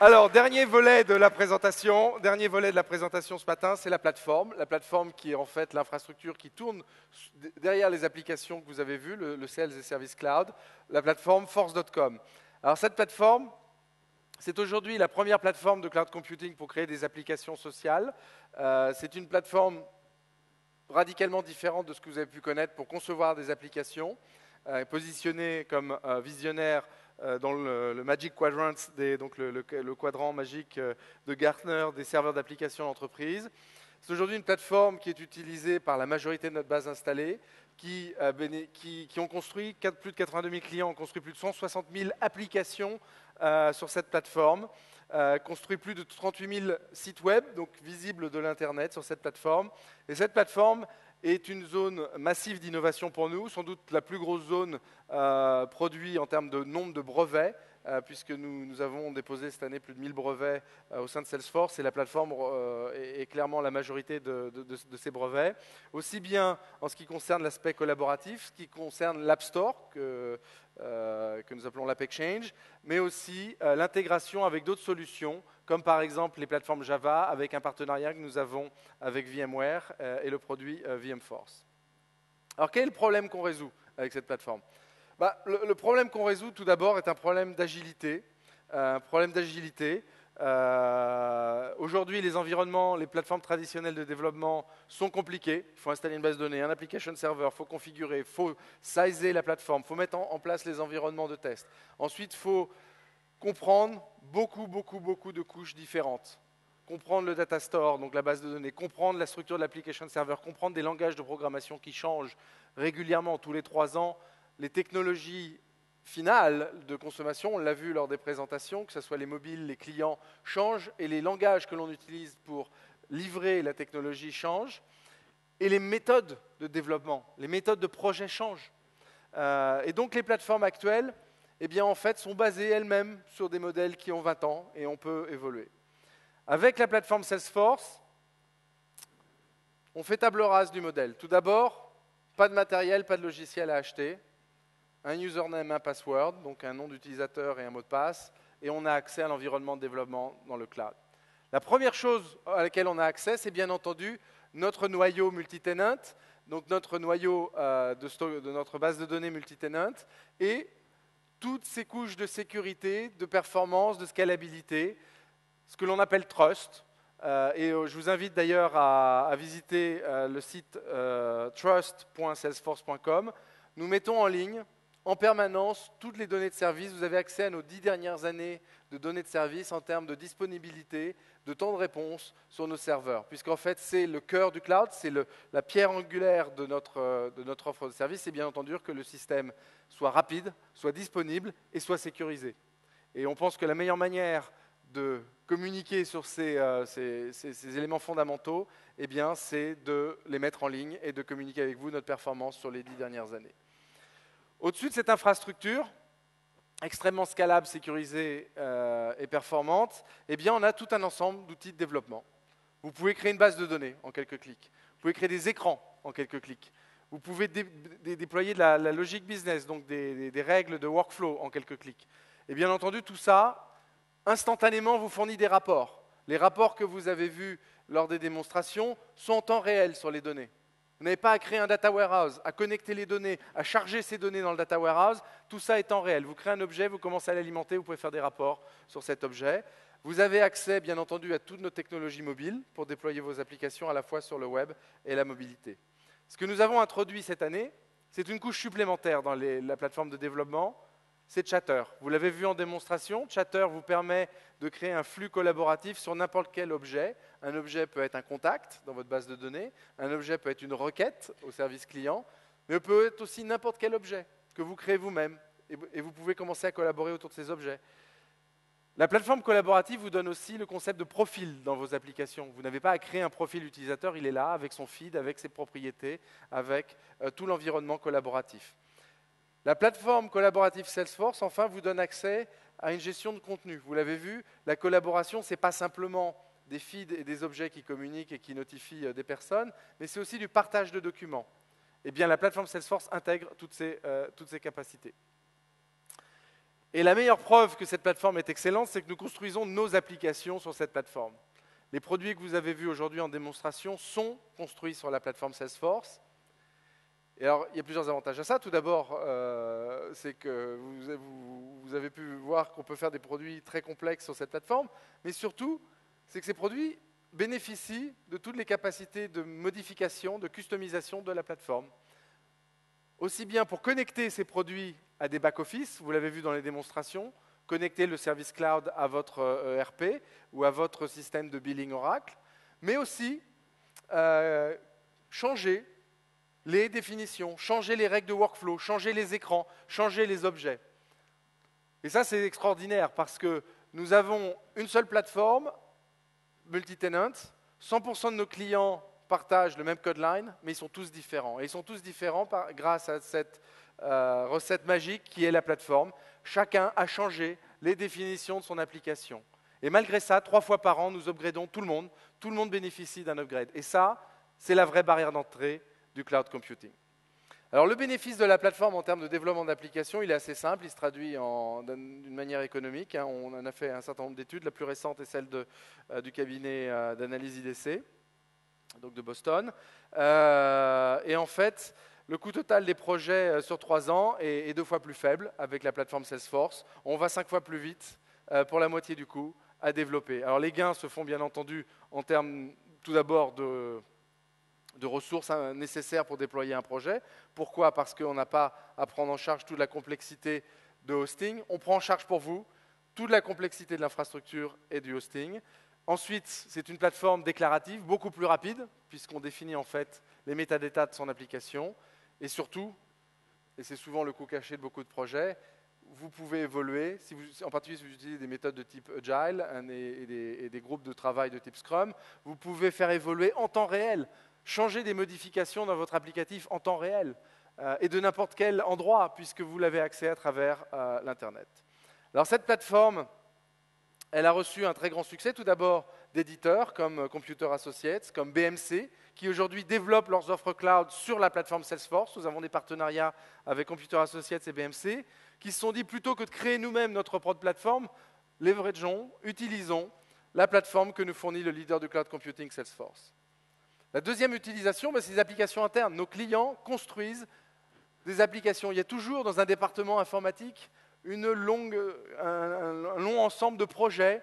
Alors, dernier volet de la présentation ce matin, c'est la plateforme. La plateforme qui est en fait l'infrastructure qui tourne derrière les applications que vous avez vues, le Sales et Service Cloud, la plateforme force.com. Alors, cette plateforme, c'est aujourd'hui la première plateforme de cloud computing pour créer des applications sociales. C'est une plateforme radicalement différente de ce que vous avez pu connaître pour concevoir des applications, positionnée comme visionnaire dans le Magic Quadrant, donc le quadrant magique de Gartner des serveurs d'applications d'entreprise. C'est aujourd'hui une plateforme qui est utilisée par la majorité de notre base installée, qui ont construit, plus de 82 000 clients ont construit plus de 160 000 applications sur cette plateforme, construit plus de 38 000 sites web, donc visibles de l'Internet sur cette plateforme. Et cette plateforme est une zone massive d'innovation pour nous, sans doute la plus grosse zone produit en termes de nombre de brevets, puisque nous avons déposé cette année plus de 1000 brevets au sein de Salesforce, et la plateforme est clairement la majorité de ces brevets. Aussi bien en ce qui concerne l'aspect collaboratif, ce qui concerne l'App Store, que nous appelons l'App Exchange, mais aussi l'intégration avec d'autres solutions, comme par exemple les plateformes Java, avec un partenariat que nous avons avec VMware et le produit VMforce. Alors quel est le problème qu'on résout avec cette plateforme ? Le problème qu'on résout tout d'abord est un problème d'agilité. Aujourd'hui, les environnements, les plateformes traditionnelles de développement sont compliquées. Il faut installer une base de données, un application server, il faut configurer, il faut sizer la plateforme, il faut mettre en place les environnements de test. Ensuite, il faut comprendre beaucoup de couches différentes. Comprendre le data store, donc la base de données, comprendre la structure de l'application server, comprendre des langages de programmation qui changent régulièrement, tous les 3 ans, les technologies finales de consommation, on l'a vu lors des présentations, que ce soit les mobiles, les clients, changent, et les langages que l'on utilise pour livrer la technologie changent, et les méthodes de développement, les méthodes de projet changent. Et donc les plateformes actuelles, eh bien, en fait, sont basées elles-mêmes sur des modèles qui ont 20 ans, et on peut évoluer. Avec la plateforme Salesforce, on fait table rase du modèle. Tout d'abord, pas de matériel, pas de logiciel à acheter, un username, un password, donc un nom d'utilisateur et un mot de passe, et on a accès à l'environnement de développement dans le cloud. La première chose à laquelle on a accès, c'est bien entendu notre noyau multi-tenant, donc notre noyau de notre base de données multi-tenant, et toutes ces couches de sécurité, de performance, de scalabilité, ce que l'on appelle Trust. Je vous invite d'ailleurs à visiter le site trust.salesforce.com. Nous mettons en ligne en permanence toutes les données de service. Vous avez accès à nos 10 dernières années de données de service en termes de disponibilité, de temps de réponse sur nos serveurs. Puisqu'en fait, c'est le cœur du cloud, c'est la pierre angulaire de notre offre de service. C'est bien entendu que le système soit rapide, soit disponible et soit sécurisé. Et on pense que la meilleure manière de communiquer sur ces éléments fondamentaux, eh bien, c'est de les mettre en ligne et de communiquer avec vous notre performance sur les 10 dernières années. Au-dessus de cette infrastructure, extrêmement scalable, sécurisée et performante, eh bien, on a tout un ensemble d'outils de développement. Vous pouvez créer une base de données en quelques clics. Vous pouvez créer des écrans en quelques clics. Vous pouvez déployer de la logique business, donc des règles de workflow en quelques clics. Et bien entendu, tout ça, instantanément, vous fournit des rapports. Les rapports que vous avez vus lors des démonstrations sont en temps réel sur les données. Vous n'avez pas à créer un data warehouse, à connecter les données, à charger ces données dans le data warehouse. Tout ça est en réel. Vous créez un objet, vous commencez à l'alimenter, vous pouvez faire des rapports sur cet objet. Vous avez accès, bien entendu, à toutes nos technologies mobiles pour déployer vos applications à la fois sur le web et la mobilité. Ce que nous avons introduit cette année, c'est une couche supplémentaire dans la plateforme de développement, c'est Chatter. Vous l'avez vu en démonstration, Chatter vous permet de créer un flux collaboratif sur n'importe quel objet. Un objet peut être un contact dans votre base de données, un objet peut être une requête au service client, mais peut être aussi n'importe quel objet que vous créez vous-même et vous pouvez commencer à collaborer autour de ces objets. La plateforme collaborative vous donne aussi le concept de profil dans vos applications. Vous n'avez pas à créer un profil utilisateur, il est là avec son feed, avec ses propriétés, avec tout l'environnement collaboratif. La plateforme collaborative Salesforce, enfin, vous donne accès à une gestion de contenu. Vous l'avez vu, la collaboration, ce n'est pas simplement des feeds et des objets qui communiquent et qui notifient des personnes, mais c'est aussi du partage de documents. Eh bien, la plateforme Salesforce intègre toutes ces capacités. Et la meilleure preuve que cette plateforme est excellente, c'est que nous construisons nos applications sur cette plateforme. Les produits que vous avez vus aujourd'hui en démonstration sont construits sur la plateforme Salesforce. Et alors, il y a plusieurs avantages à ça. Tout d'abord, c'est que vous avez pu voir qu'on peut faire des produits très complexes sur cette plateforme, mais surtout, c'est que ces produits bénéficient de toutes les capacités de modification, de customisation de la plateforme. Aussi bien pour connecter ces produits à des back-office, vous l'avez vu dans les démonstrations, connecter le service cloud à votre ERP ou à votre système de billing Oracle, mais aussi changer les définitions, changer les règles de workflow, changer les écrans, changer les objets. Et ça, c'est extraordinaire parce que nous avons une seule plateforme, multi-tenant, 100% de nos clients partagent le même code line, mais ils sont tous différents. Et ils sont tous différents grâce à cette recette magique qui est la plateforme. Chacun a changé les définitions de son application. Et malgré ça, 3 fois par an, nous upgradons tout le monde. Tout le monde bénéficie d'un upgrade. Et ça, c'est la vraie barrière d'entrée du cloud computing. Alors le bénéfice de la plateforme en termes de développement d'applications, il est assez simple, il se traduit d'une manière économique. On en a fait un certain nombre d'études, la plus récente est celle du cabinet d'analyse IDC, donc de Boston. Et en fait, le coût total des projets sur 3 ans est 2 fois plus faible avec la plateforme Salesforce. On va 5 fois plus vite pour la moitié du coût à développer. Alors les gains se font bien entendu en termes tout d'abord de ressources nécessaires pour déployer un projet. Pourquoi? Parce qu'on n'a pas à prendre en charge toute la complexité de hosting. On prend en charge pour vous toute la complexité de l'infrastructure et du hosting. Ensuite, c'est une plateforme déclarative, beaucoup plus rapide, puisqu'on définit en fait les métadatas de son application. Et surtout, et c'est souvent le coût caché de beaucoup de projets, vous pouvez évoluer, en particulier si vous utilisez des méthodes de type Agile et des groupes de travail de type Scrum, vous pouvez faire évoluer en temps réel, changer des modifications dans votre applicatif en temps réel, et de n'importe quel endroit, puisque vous l'avez accès à travers l'Internet. Alors cette plateforme, elle a reçu un très grand succès, tout d'abord d'éditeurs comme Computer Associates, comme BMC, qui aujourd'hui développent leurs offres cloud sur la plateforme Salesforce. Nous avons des partenariats avec Computer Associates et BMC, qui se sont dit, plutôt que de créer nous-mêmes notre propre plateforme, leverageons, utilisons la plateforme que nous fournit le leader du cloud computing, Salesforce. La deuxième utilisation, c'est les applications internes. Nos clients construisent des applications. Il y a toujours dans un département informatique un long ensemble de projets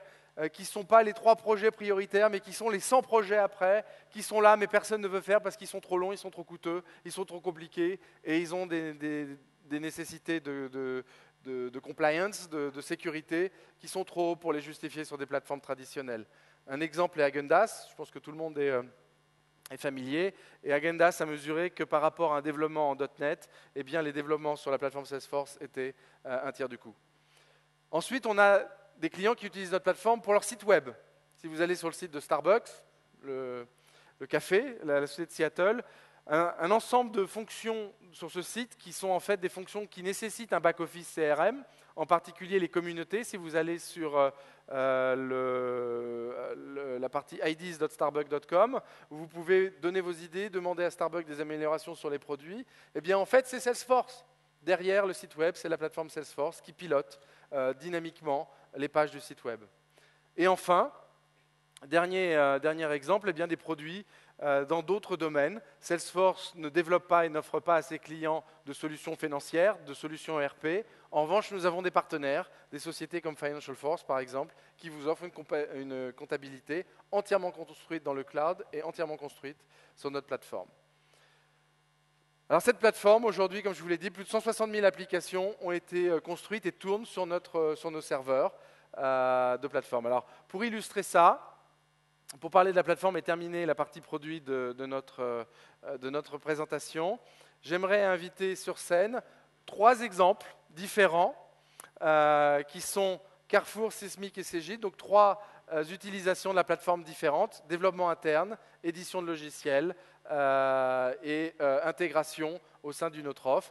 qui ne sont pas les 3 projets prioritaires, mais qui sont les 100 projets après, qui sont là, mais personne ne veut faire parce qu'ils sont trop longs, ils sont trop coûteux, ils sont trop compliqués, et ils ont des nécessités de compliance, de sécurité, qui sont trop hauts pour les justifier sur des plateformes traditionnelles. Un exemple est Agendas, je pense que tout le monde est familier, et Agendas a mesuré que par rapport à un développement en .NET, eh bien, les développements sur la plateforme Salesforce étaient un tiers du coût. Ensuite, on a des clients qui utilisent notre plateforme pour leur site web. Si vous allez sur le site de Starbucks, le café, la société de Seattle, un ensemble de fonctions sur ce site qui sont en fait des fonctions qui nécessitent un back-office CRM, en particulier les communautés. Si vous allez sur la partie ids.starbucks.com, vous pouvez donner vos idées, demander à Starbucks des améliorations sur les produits. Eh bien, en fait, c'est Salesforce. Derrière le site web, c'est la plateforme Salesforce qui pilote dynamiquement les pages du site web. Et enfin, dernier exemple, eh bien, des produits dans d'autres domaines. Salesforce ne développe pas et n'offre pas à ses clients de solutions financières, de solutions ERP. En revanche, nous avons des partenaires, des sociétés comme Financial Force, par exemple, qui vous offrent une comptabilité entièrement construite dans le cloud et entièrement construite sur notre plateforme. Alors cette plateforme, aujourd'hui, comme je vous l'ai dit, plus de 160 000 applications ont été construites et tournent sur nos serveurs de plateforme. Alors, pour illustrer ça, pour parler de la plateforme et terminer la partie produit de notre présentation, j'aimerais inviter sur scène 3 exemples différents qui sont Carrefour, Sismic et Cegid, donc 3 utilisations de la plateforme différentes, développement interne, édition de logiciels et intégration au sein d'une autre offre.